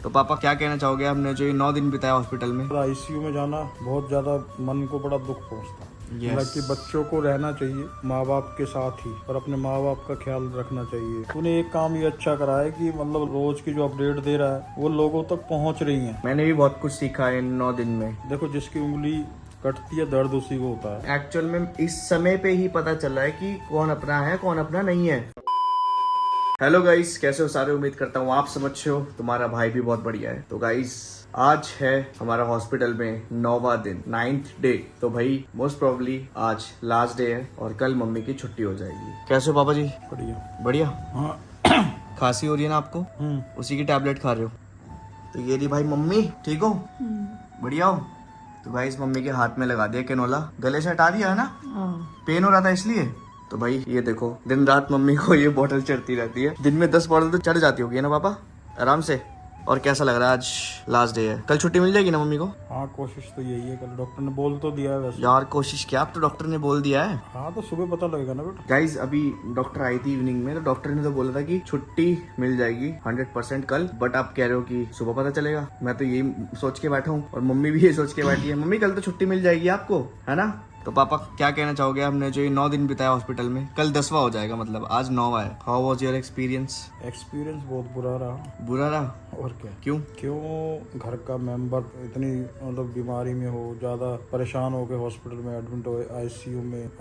तो पापा क्या कहना चाहोगे, हमने जो ये 9 दिन बिताया हॉस्पिटल में? आईसीयू में जाना बहुत ज्यादा मन को बड़ा दुख पहुंचता है। Yes. हालांकि बच्चों को रहना चाहिए माँ बाप के साथ ही, और अपने माँ बाप का ख्याल रखना चाहिए। तूने एक काम ये अच्छा करा है कि मतलब रोज की जो अपडेट दे रहा है वो लोगों तक पहुंच रही है। मैंने भी बहुत कुछ सीखा है इन 9 दिन में। देखो, जिसकी उंगली कटती है दर्द उसी को होता है। एक्चुअल में इस समय पे ही पता चला है कि कौन अपना है कौन अपना नहीं है। हेलो गाइस, कैसे हो सारे? उम्मीद करता हूँ आप सब अच्छे हो। तुम्हारा भाई भी बहुत बढ़िया है। तो गाइस, आज है हमारा हॉस्पिटल में 9वां दिन, 9th डे। तो भाई मोस्ट प्रोबेबली आज लास्ट डे है और कल मम्मी की छुट्टी हो जाएगी। कैसे हो पापा जी? बढ़िया। बढ़िया। हाँ। खांसी हो रही है ना आपको? उसी की टैबलेट खा रहे हो? तो ये रही भाई मम्मी। ठीक हो? बढ़िया हो? तो गाइस, मम्मी के हाथ में लगा दिया कैनोला, गले से हटा दिया है ना? पेन हो रहा था इसलिए। तो भाई ये देखो, दिन रात मम्मी को ये बोतल चढ़ती रहती है। दिन में 10 बोतल तो चढ़ जाती होगी ना पापा, आराम से। और कैसा लग रहा है? आज लास्ट डे है, कल छुट्टी मिल जाएगी ना मम्मी को? हाँ, कोशिश तो यही है। कल डॉक्टर ने बोल तो दिया है वैसे। यार कोशिश क्या, अब तो डॉक्टर ने बोल दिया है। हाँ, तो सुबह पता लगेगा ना बेटा। गाइज, अभी डॉक्टर आई थी इवनिंग में, तो डॉक्टर ने तो बोला था कि छुट्टी मिल जाएगी 100% कल। बट आप कह रहे हो कि सुबह पता चलेगा। मैं तो यही सोच के बैठा हूँ और मम्मी भी ये सोच के बैठी है। मम्मी कल तो छुट्टी मिल जाएगी आपको, है ना? तो पापा क्या कहना चाहोगे, हमने जो ये 9 दिन बिताया हॉस्पिटल में, कल 10वां हो जाएगा, मतलब आज 9वां है। How was your experience? Experience बहुत बुरा रहा। बुरा रहा? और क्या? क्यों? घर का मेंबर इतनी मतलब बीमारी में हो, ज्यादा परेशान हो के हॉस्पिटल में एडमिट हो,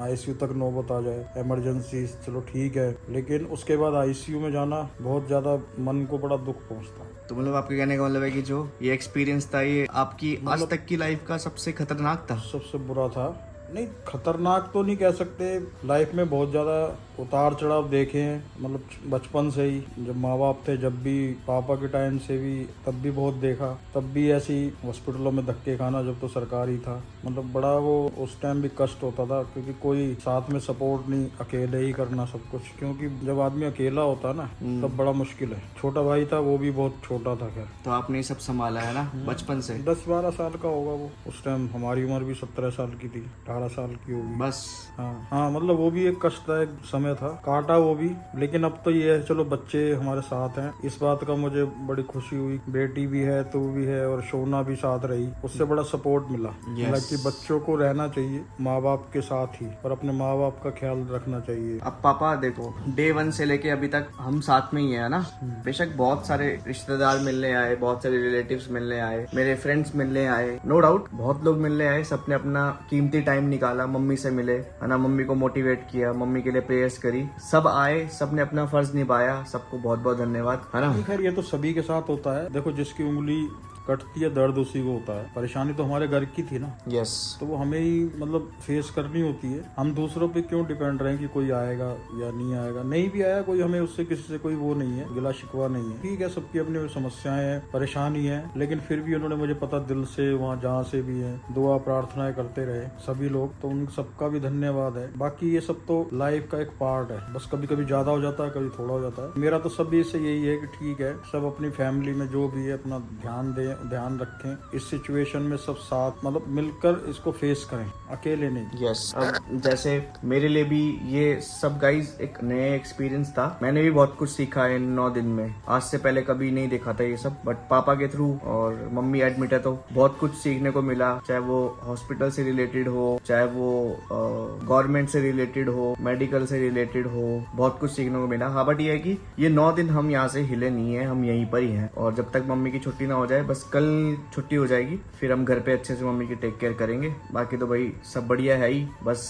आईसीयू तक नौबत आ जाए। इमरजेंसी चलो ठीक है, लेकिन उसके बाद आईसीयू में जाना बहुत ज्यादा मन को बड़ा दुख पहुंचता है। तो मतलब आपके कहने का मतलब है कि जो ये एक्सपीरियंस था, ये आपकी आज तक की लाइफ का सबसे खतरनाक था? सबसे बुरा था। नहीं, खतरनाक तो नहीं कह सकते। लाइफ में बहुत ज़्यादा उतार चढ़ाव देखे हैं, मतलब बचपन से ही। जब माँ बाप थे, जब भी पापा के टाइम से भी, तब भी बहुत देखा। तब भी ऐसी हॉस्पिटलों में धक्के खाना, जब तो सरकारी था। मतलब बड़ा वो उस टाइम भी कष्ट होता था, क्योंकि कोई साथ में सपोर्ट नहीं, अकेले ही करना सब कुछ। क्योंकि जब आदमी अकेला होता ना, तब बड़ा मुश्किल है। छोटा भाई था, वो भी बहुत छोटा था। खैर, तो आपने ये सब संभाला है ना बचपन से? 10-12 साल का होगा वो उस टाइम। हमारी उम्र भी 17 साल की थी, 18 साल की होगी बस। हाँ, मतलब वो भी एक कष्टदायक समय था, काटा वो भी। लेकिन अब तो ये है, चलो बच्चे हमारे साथ हैं, इस बात का मुझे बड़ी खुशी हुई। बेटी भी है, तू भी है, और शोना भी साथ रही, उससे बड़ा सपोर्ट मिला। हालांकि बच्चों को रहना चाहिए माँ बाप के साथ ही, और अपने माँ बाप का ख्याल रखना चाहिए। अब पापा देखो, डे 1 से लेके अभी तक हम साथ में ही है ना। बेशक बहुत सारे रिश्तेदार मिलने आए, बहुत सारे रिलेटिव्स मिलने आए, मेरे फ्रेंड्स मिलने आए, नो डाउट बहुत लोग मिलने आए। सबने अपना कीमती टाइम निकाला, मम्मी से मिले, है ना, मम्मी को मोटिवेट किया, मम्मी के लिए प्रेयर्स करी। सब आए, सबने अपना फर्ज निभाया। सबको बहुत बहुत धन्यवाद, है ना? खैर, ये तो सभी के साथ होता है। देखो, जिसकी उंगली कटती है दर्द उसी को होता है। परेशानी तो हमारे घर की थी ना। यस। तो वो हमें ही मतलब फेस करनी होती है। हम दूसरों पे क्यों डिपेंड रहें कि कोई आएगा या नहीं आएगा। नहीं भी आया कोई, हमें उससे किसी से कोई वो नहीं है, गिला शिकवा नहीं है। ठीक है, सबकी अपनी समस्याएं हैं, परेशानी है, लेकिन फिर भी उन्होंने मुझे पता दिल से, वहाँ जहाँ से भी है, दुआ प्रार्थनाएं करते रहे सभी लोग। तो उन सबका भी धन्यवाद है। बाकी ये सब तो लाइफ का एक पार्ट है। बस कभी कभी ज्यादा हो जाता है, कभी थोड़ा हो जाता है। मेरा तो सभी से यही है कि ठीक है, सब अपनी फैमिली में जो भी है अपना ध्यान रखें। इस सिचुएशन में सब साथ मतलब मिलकर इसको फेस करें, अकेले नहीं। यस। अब जैसे मेरे लिए भी ये सब गाइज एक नया एक्सपीरियंस था। मैंने भी बहुत कुछ सीखा है इन 9 दिन में। आज से पहले कभी नहीं देखा था ये सब, बट पापा के थ्रू, और मम्मी एडमिट है तो बहुत कुछ सीखने को मिला। चाहे वो हॉस्पिटल से रिलेटेड हो, चाहे वो गवर्नमेंट से रिलेटेड हो, मेडिकल से रिलेटेड हो, बहुत कुछ सीखने को मिला। हाँ, बट ये है कि ये 9 दिन हम यहाँ से हिले नहीं है, हम यहीं पर ही हैं। और जब तक मम्मी की छुट्टी ना हो जाए, बस कल छुट्टी हो जाएगी, फिर हम घर पे अच्छे से मम्मी की टेक केयर करेंगे। बाकी तो भाई सब बढ़िया है ही। बस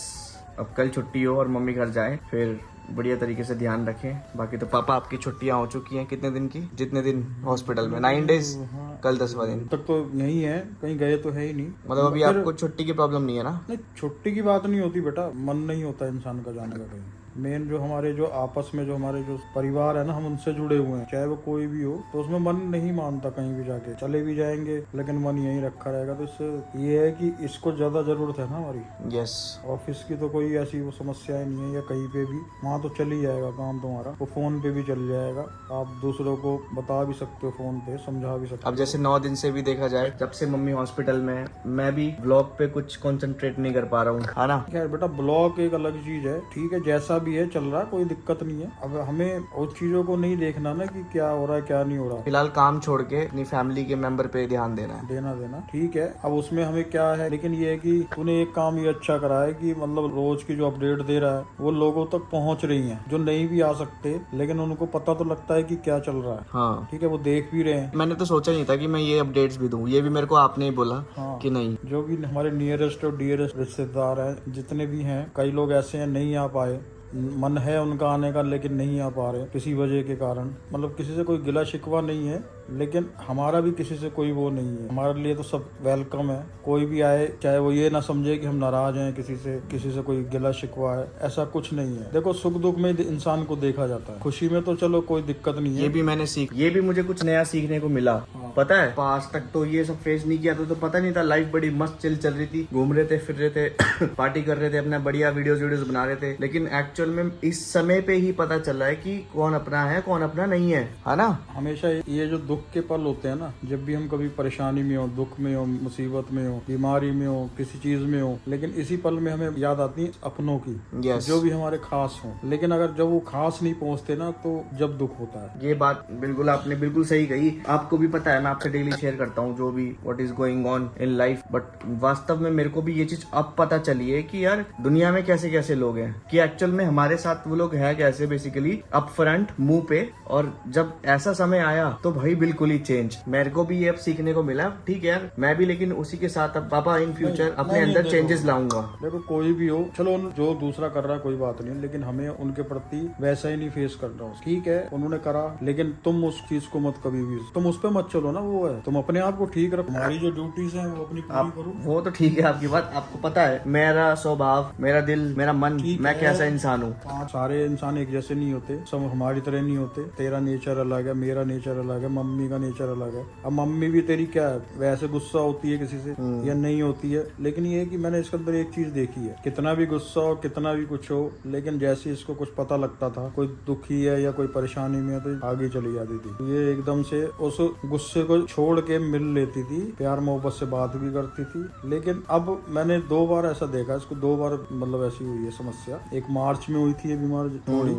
अब कल छुट्टी हो और मम्मी घर जाए, फिर बढ़िया तरीके से ध्यान रखें। बाकी तो पापा आपकी छुट्टियां हो चुकी हैं कितने दिन की? जितने दिन हॉस्पिटल में, 9 डेज, कल 10वां दिन। तक तो यही है, कहीं गए तो है ही नहीं। मतलब अभी आपको छुट्टी की प्रॉब्लम नहीं है ना? नहीं, छुट्टी की बात नहीं होती बेटा, मन नहीं होता इंसान का जाने का कहीं। मेन जो हमारे जो आपस में जो हमारे जो परिवार है ना, हम उनसे जुड़े हुए हैं, चाहे वो कोई भी हो, तो उसमें मन नहीं मानता। कहीं भी जाके चले भी जाएंगे, लेकिन मन यहीं रखा रहेगा। तो इससे ये है कि इसको ज्यादा जरूरत है ना हमारी। यस। ऑफिस की तो कोई ऐसी वो समस्याएं नहीं है, या कहीं पे भी, वहाँ तो चल ही जाएगा काम तुम्हारा। वो फोन पे भी चल जाएगा, आप दूसरों को बता भी सकते हो, फोन पे समझा भी सकते हो। अब जैसे 9 दिन से भी देखा जाए, जब से मम्मी हॉस्पिटल में है, मैं भी ब्लॉग पे कुछ कंसंट्रेट नहीं कर पा रहा हूँ, है ना? खैर बेटा, ब्लॉग एक अलग चीज है, ठीक है, जैसा भी भी है चल रहा, कोई दिक्कत नहीं है। अब हमें उस चीजों को नहीं देखना ना कि क्या हो रहा है क्या नहीं हो रहा। फिलहाल काम छोड़ के अपनी फैमिली के मेंबर पे ध्यान देना है। देना ठीक है। अब उसमें हमें क्या है, लेकिन ये है कि तूने एक काम ये अच्छा करा है कि मतलब रोज की जो अपडेट दे रहा है वो लोगों तक पहुंच रही है, जो नहीं भी आ सकते लेकिन उनको पता तो लगता है कि क्या चल रहा है। हाँ ठीक है, वो देख भी रहे हैं। मैंने तो सोचा नहीं था कि मैं ये अपडेट्स भी दूं, ये भी मेरे को आपने ही बोला कि नहीं। जो भी हमारे नियरेस्ट और डियरेस्ट रिश्तेदार हैं जितने भी हैं, कई लोग ऐसे हैं नहीं आ पाए, मन है उनका आने का लेकिन नहीं आ पा रहे किसी वजह के कारण। मतलब किसी से कोई गिला शिकवा नहीं है, लेकिन हमारा भी किसी से कोई वो नहीं है। हमारे लिए तो सब वेलकम है, कोई भी आए, चाहे वो ये ना समझे कि हम नाराज हैं किसी से कोई गिला शिकवा है, ऐसा कुछ नहीं है। देखो सुख दुख में इंसान को देखा जाता है, खुशी में तो चलो कोई दिक्कत नहीं है। ये भी मैंने ये भी मुझे कुछ नया सीखने को मिला। पता है आज तक तो ये सब फेस नहीं किया था, तो पता नहीं था। लाइफ बड़ी मस्त चल रही थी, घूम रहे थे, फिर रहे थे, पार्टी कर रहे थे, अपना बढ़िया वीडियोस बना रहे थे। लेकिन एक्चुअल में इस समय पे ही पता चला है कि कौन अपना है कौन अपना नहीं है ना। हमेशा ये जो दुख के पल होते हैं ना, जब भी हम कभी परेशानी में हो, दुख में हो, मुसीबत में हो, बीमारी में हो, किसी चीज में हो, लेकिन इसी पल में हमें याद आती है अपनों की, जो भी हमारे खास हो। लेकिन अगर जब वो खास नहीं पहुंचते ना, तो जब दुख होता है। ये बात बिल्कुल आपने बिल्कुल सही कही। आपको भी पता है मैं आपसे डेली शेयर करता हूँ जो भी what is going on in life, but वास्तव में मेरे को भी ये चीज अब पता चली है कि यार दुनिया में कैसे कैसे लोग हैं, कि एक्चुअल में हमारे साथ वो लोग है कैसे, बेसिकली अप फ्रंट मुंह पे। और जब ऐसा समय आया तो भाई बिल्कुल ही चेंज। मेरे को भी ये अब सीखने को मिला। ठीक है यार, मैं भी लेकिन उसी के साथ अब पापा इन फ्यूचर अपने अंदर चेंजेस लाऊंगा। देखो कोई भी हो, चलो जो दूसरा कर रहा है कोई बात नहीं, लेकिन हमें उनके प्रति वैसा ही नहीं फेस करना हो। ठीक है उन्होंने करा, लेकिन तुम उस चीज को मत कभी भी, तुम उस पर मत चलो ना। वो है तुम अपने आप को ठीक रखो, हमारी जो ड्यूटीज है वो अपनी पूरी करो। वो तो ठीक है आपकी बात, आपको पता है मेरा स्वभाव, मेरा दिल, मेरा मन, मैं कैसा इंसान हूँ। सारे इंसान एक जैसे नहीं होते, सब हमारी तरह नहीं होते। तेरा नेचर अलग है, मेरा नेचर अलग है, मम्मी का नेचर अलग है। अब मम्मी भी तेरी क्या है, वैसे गुस्सा होती है किसी से या नहीं होती है, लेकिन ये है कि मैंने इसके अंदर एक चीज देखी है, कितना भी गुस्सा हो, कितना भी कुछ हो, लेकिन जैसे इसको कुछ पता लगता था कोई दुखी है या कोई परेशानी में है, तो आगे चली जाती थी। ये एकदम से उस गुस्से को छोड़ के मिल लेती थी, प्यार मोहब्बत से बात भी करती थी। लेकिन अब मैंने 2 बार ऐसा देखा, इसको 2 बार मतलब ऐसी हुई है समस्या। एक मार्च में हुई थी ये बीमार थोड़ी,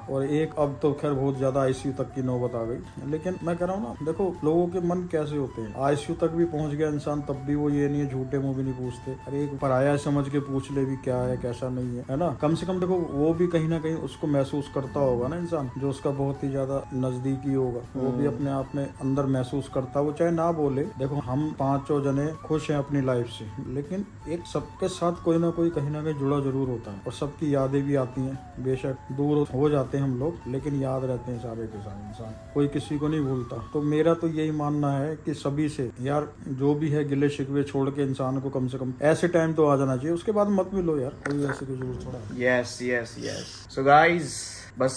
और एक अब तो खैर बहुत ज्यादा आईसीयू तक की नौबत आ गई। लेकिन मैं कह रहा हूँ ना, देखो लोगों के मन कैसे होते हैं, आईसीयू तक भी पहुंच गया इंसान, तब भी वो ये नहीं है, झूठे मुंह भी नहीं पूछते। अरे एक पराया समझ के पूछ ले भी क्या है कैसा नहीं है ना। कम से कम देखो वो भी कहीं ना कहीं उसको महसूस करता होगा ना इंसान, जो उसका बहुत ही ज्यादा नजदीकी होगा, वो भी अपने आप में अंदर महसूस करता, वो चाहे ना बोले। देखो हम 5 जने खुश हैं अपनी लाइफ से, लेकिन एक सबके साथ कोई ना कोई कहीं ना कहीं जुड़ा जरूर होता है, और सबकी यादें भी आती हैं। बेशक दूर हो जाते हैं हम लोग, लेकिन याद रहते हैं सारे के सारे इंसान, कोई किसी को नहीं भूलता। तो मेरा तो यही मानना है कि सभी से यार जो भी है गिले शिकवे छोड़ के इंसान को कम से कम ऐसे टाइम तो आ जाना चाहिए, उसके बाद मत मिलो यार, कोई ऐसे कोई जरूरत थोड़ा। Yes yes yes. So guys बस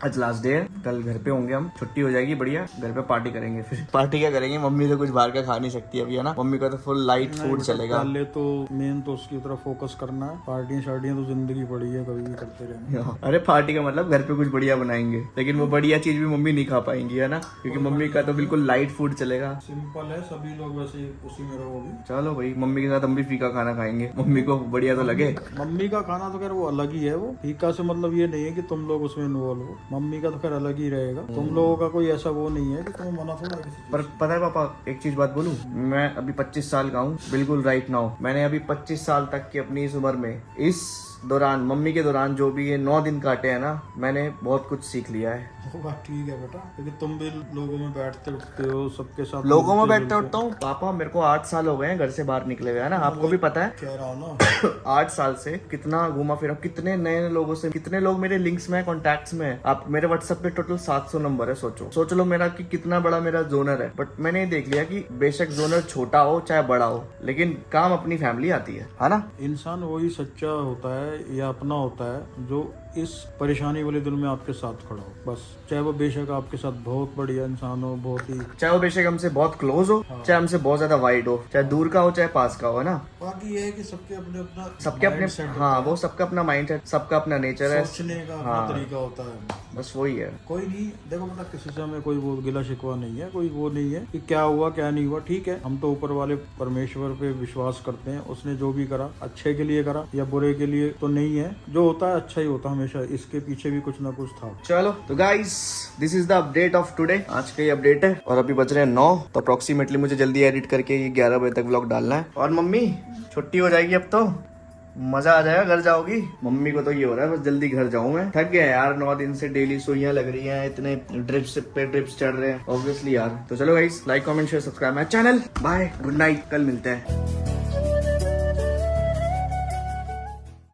आज लास्ट डे है, कल घर पे होंगे हम, छुट्टी हो जाएगी बढ़िया, घर पे पार्टी करेंगे। फिर पार्टी क्या करेंगे, मम्मी तो कुछ बाहर का खा नहीं सकती अभी है ना, मम्मी का तो फुल लाइट फूड चलेगा। पहले तो मेन तो उसकी तरफ फोकस करना है, पार्टियां शार्टियां तो जिंदगी पड़ी है, कभी भी करते रहेंगे। अरे पार्टी का मतलब घर पे कुछ बढ़िया बनाएंगे, लेकिन वो बढ़िया चीज भी मम्मी नहीं खा पाएंगी है ना, क्योंकि मम्मी का तो बिल्कुल लाइट फूड चलेगा। सिंपल है, सभी लोग वैसे उसी में रहोगे। चलो भाई मम्मी के साथ हम भी फीका खाना खाएंगे, मम्मी को बढ़िया तो लगे। मम्मी का खाना तो खैर वो अलग ही है, वो फीका से मतलब ये नहीं है कि तुम लोग उसमें इन्वॉल्व हो, मम्मी का तो खैर अलग ही रहेगा। तुम लोगों का कोई ऐसा वो नहीं है कि तुम्हें मना थोड़ा किसी चीज। पर पता है पापा एक चीज बात बोलूं, मैं अभी 25 साल का हूँ बिल्कुल राइट नाउ। मैंने अभी 25 साल तक की अपनी इस उम्र में, इस दौरान मम्मी के दौरान जो भी ये 9 दिन काटे हैं ना, मैंने बहुत कुछ सीख लिया है। होगा ठीक है बेटा, क्योंकि तुम भी लोगों में बैठते उठते हो, सबके साथ लोगों में बैठते उठता हूँ पापा। मेरे को 8 साल हो गए हैं घर से बाहर निकले हुए है ना, आपको भी पता है। कह रहा हूँ ना 8 साल से कितना घूमा फिरा, कितने नए लोगों से, कितने लोग मेरे लिंक्स में, कॉन्टैक्ट्स में। आप मेरे व्हाट्सएप पे टोटल 700 नंबर है, सोच लो मेरा कि कितना बड़ा मेरा जोनर है। बट मैंने ये देख लिया कि बेशक जोनर छोटा हो चाहे बड़ा हो, लेकिन काम अपनी फैमिली आती है ना। इंसान वही सच्चा होता है या अपना होता है जो इस परेशानी वाले दिल में आपके साथ खड़ा हो, बस। चाहे वो बेशक आपके साथ बहुत बढ़िया इंसान हो, बहुत ही, चाहे वो बेशक हमसे बहुत क्लोज हो, चाहे हमसे बहुत ज्यादा वाइड हो, चाहे दूर का हो चाहे पास का हो, है ना। बाकी ये है कि सबके अपने अपना हाँ वो सबका अपना माइंड सेट, सबका अपना नेचर है, सोचने का अपना तरीका होता है, बस वही है। कोई नहीं, देखो मतलब किसी से हमें कोई वो गिला शिकवा नहीं है, कोई वो नहीं है कि क्या हुआ क्या नहीं हुआ। ठीक है, हम तो ऊपर वाले परमेश्वर पे विश्वास करते हैं, उसने जो भी करा अच्छे के लिए करा या बुरे के लिए तो नहीं है, जो होता है अच्छा ही होता है हमेशा इसके पीछे भी कुछ ना कुछ था। चलो तो guys this is the update of today. आज का ये अपडेट है और अभी बज रहे हैं 9, तो अप्रोक्सीमेटली मुझे जल्दी एडिट करके ये 11 बजे तक व्लॉग डालना है। और मम्मी छुट्टी हो जाएगी अब तो, मजा आ जाएगा, घर जाओगी। मम्मी को तो ये हो रहा है बस जल्दी घर जाऊं मैं, थक गया यार 9 दिन से डेली सुइयां लग रही हैं, इतने ड्रिप्स पे ड्रिप्स चढ़ रहे हैं ऑब्वियसली यार। तो चलो guys like comment share subscribe my channel, bye good night, कल मिलते हैं।